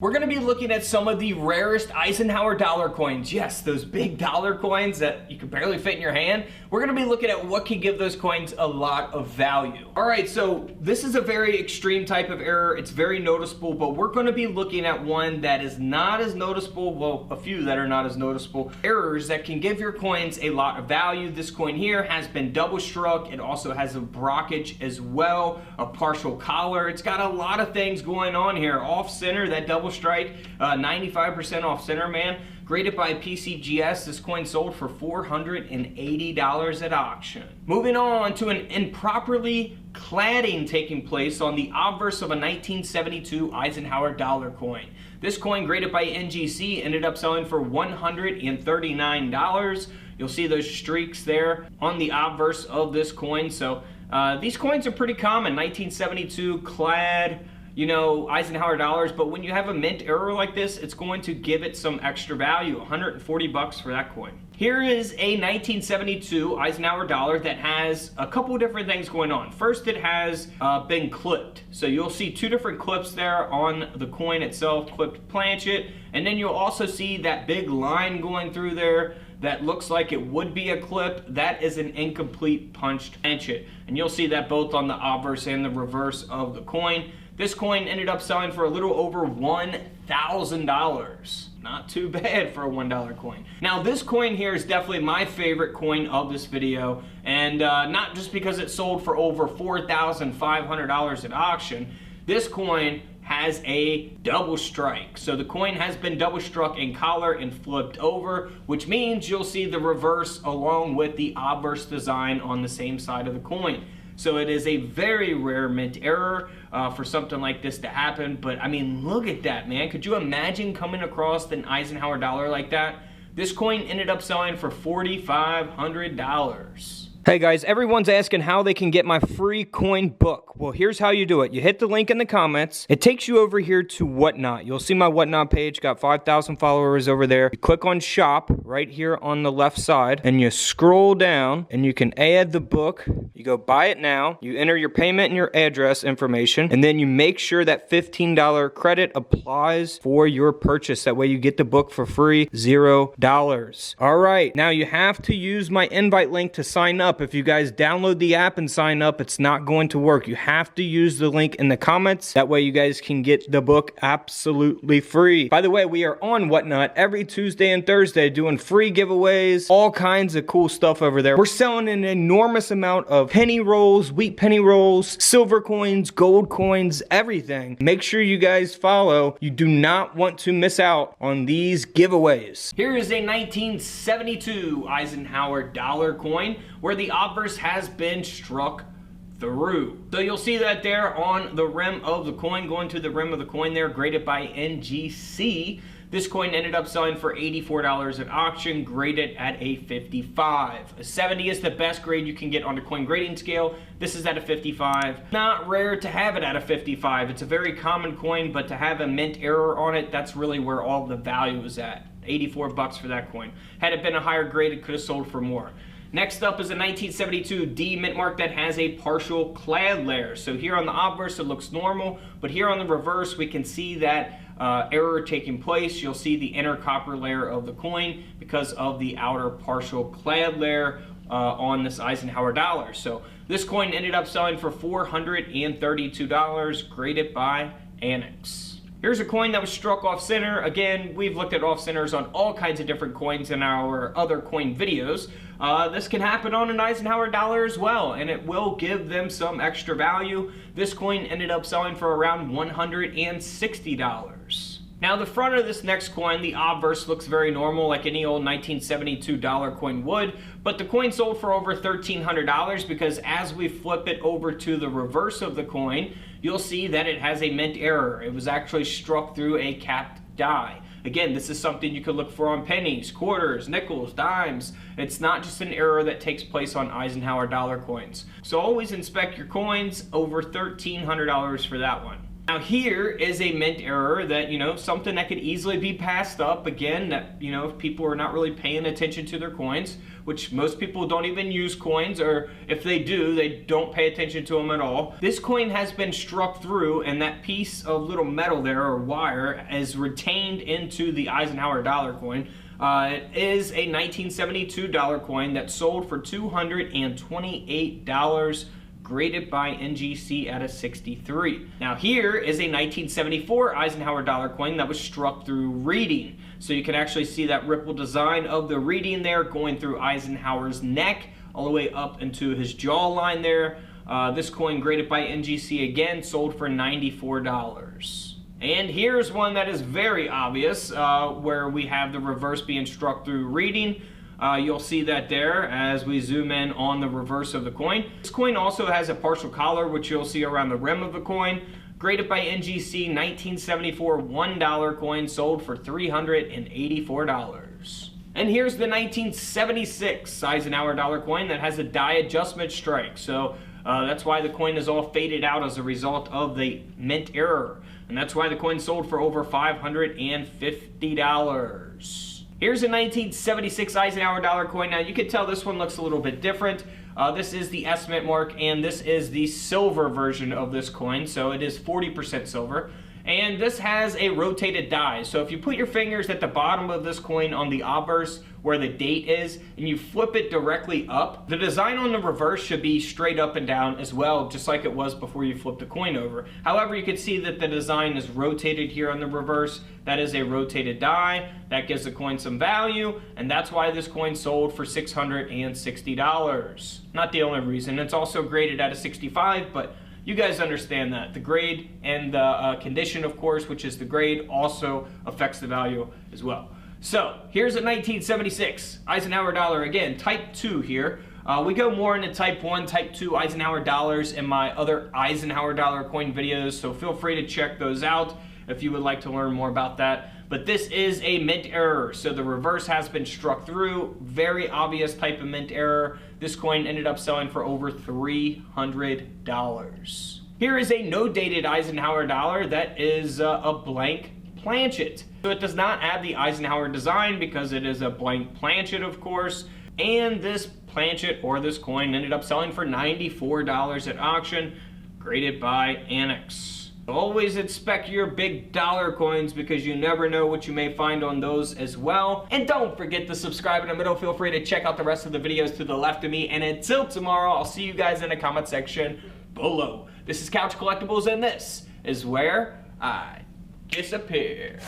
We're going to be looking at some of the rarest Eisenhower dollar coins. Yes, those big dollar coins that you can barely fit in your hand. We're going to be looking at what can give those coins a lot of value. All right, so this is a very extreme type of error. It's very noticeable, but we're going to be looking at one that is not as noticeable. Well, a few that are not as noticeable. Errors that can give your coins a lot of value. This coin here has been double struck. It also has a brockage as well, a partial collar. It's got a lot of things going on here. Off center, that double strike, 95% off center, man. Graded by PCGS, this coin sold for $480 at auction. Moving on to an improperly cladding taking place on the obverse of a 1972 Eisenhower dollar coin. This coin, graded by NGC, ended up selling for $139. You'll see those streaks there on the obverse of this coin. So these coins are pretty common, 1972 clad, you know, Eisenhower dollars, but when you have a mint error like this, it's going to give it some extra value, 140 bucks for that coin. Here is a 1972 Eisenhower dollar that has a couple different things going on. First, it has been clipped. So you'll see two different clips there on the coin itself, clipped planchet, and then you'll also see that big line going through there that looks like it would be a clip. That is an incomplete punched planchet. And you'll see that both on the obverse and the reverse of the coin. This coin ended up selling for a little over $1,000. Not too bad for a $1 coin. Now this coin here is definitely my favorite coin of this video, and not just because it sold for over $4,500 at auction. This coin has a double strike. So the coin has been double struck in collar and flipped over, which means you'll see the reverse along with the obverse design on the same side of the coin. So it is a very rare mint error for something like this to happen. But I mean, look at that, man. Could you imagine coming across an Eisenhower dollar like that? This coin ended up selling for $4,500. Hey guys, everyone's asking how they can get my free coin book. Well, here's how you do it. You hit the link in the comments. It takes you over here to Whatnot. You'll see my Whatnot page, got 5,000 followers over there. You click on shop right here on the left side, and you scroll down, and you can add the book. You go buy it now. You enter your payment and your address information, and then you make sure that $15 credit applies for your purchase. That way you get the book for free, $0. All right, now you have to use my invite link to sign up. If you guys download the app and sign up, it's not going to work. You have to use the link in the comments. That way you guys can get the book absolutely free. By the way, we are on Whatnot every Tuesday and Thursday doing free giveaways, all kinds of cool stuff over there. We're selling an enormous amount of penny rolls, wheat penny rolls, silver coins, gold coins, everything. Make sure you guys follow. You do not want to miss out on these giveaways. Here is a 1972 Eisenhower dollar coin where the obverse has been struck through. So you'll see that there on the rim of the coin, going to the rim of the coin there, graded by NGC. This coin ended up selling for $84 at auction, graded at a 55. A 70 is the best grade you can get on the coin grading scale. This is at a 55. Not rare to have it at a 55. It's a very common coin, but to have a mint error on it, that's really where all the value is at. 84 bucks for that coin. Had it been a higher grade, it could have sold for more. Next up is a 1972 D mint mark that has a partial clad layer. So here on the obverse it looks normal, but here on the reverse we can see that error taking place. You'll see the inner copper layer of the coin because of the outer partial clad layer on this Eisenhower dollar. So this coin ended up selling for $432, graded by Annex. Here's a coin that was struck off center. Again, we've looked at off centers on all kinds of different coins in our other coin videos. This can happen on an Eisenhower dollar as well, and it will give them some extra value. This coin ended up selling for around $160. Now the front of this next coin, the obverse, looks very normal like any old 1972 dollar coin would, but the coin sold for over $1,300 because as we flip it over to the reverse of the coin, you'll see that it has a mint error. It was actually struck through a capped die. Again, this is something you could look for on pennies, quarters, nickels, dimes. It's not just an error that takes place on Eisenhower dollar coins. So always inspect your coins. Over $1,300 for that one. Now here is a mint error that, something that could easily be passed up. Again, that, if people are not really paying attention to their coins, which most people don't even use coins, or if they do, they don't pay attention to them at all. This coin has been struck through, and that piece of little metal there, or wire, is retained into the Eisenhower dollar coin. It is a 1972 dollar coin that sold for $228, graded by NGC at a 63. Now here is a 1974 Eisenhower dollar coin that was struck through reading. So you can actually see that ripple design of the reading there going through Eisenhower's neck all the way up into his jawline there. This coin, graded by NGC again, sold for $94. And here's one that is very obvious, where we have the reverse being struck through reading. You'll see that there as we zoom in on the reverse of the coin. This coin also has a partial collar, which you'll see around the rim of the coin. Graded by NGC, 1974 $1 coin, sold for $384. And here's the 1976 Eisenhower dollar coin that has a die adjustment strike. So that's why the coin is all faded out as a result of the mint error. And that's why the coin sold for over $550. Here's a 1976 Eisenhower dollar coin. Now you can tell this one looks a little bit different. This is the estimate mark, and this is the silver version of this coin, so it is 40% silver. And this has a rotated die. So if you put your fingers at the bottom of this coin on the obverse where the date is, and you flip it directly up, the design on the reverse should be straight up and down as well, just like it was before you flipped the coin over. However, you can see that the design is rotated here on the reverse. That is a rotated die. That gives the coin some value, and that's why this coin sold for $660. Not the only reason. It's also graded at a 65, but you guys understand that. The grade and the condition, of course, which is the grade, also affects the value as well. So here's a 1976 Eisenhower dollar, again, type 2 here. We go more into type 1, type 2 Eisenhower dollars in my other Eisenhower dollar coin videos, so feel free to check those out if you would like to learn more about that. But this is a mint error, so the reverse has been struck through. Very obvious type of mint error. This coin ended up selling for over $300. Here is a no-dated Eisenhower dollar that is a blank planchet. So it does not have the Eisenhower design because it is a blank planchet, of course. And this planchet, or this coin, ended up selling for $94 at auction, graded by Annex. Always inspect your big dollar coins because you never know what you may find on those as well. And don't forget to subscribe in the middle. Feel free to check out the rest of the videos to the left of me. And until tomorrow, I'll see you guys in the comment section below. This is Couch Collectibles, and this is where I disappear.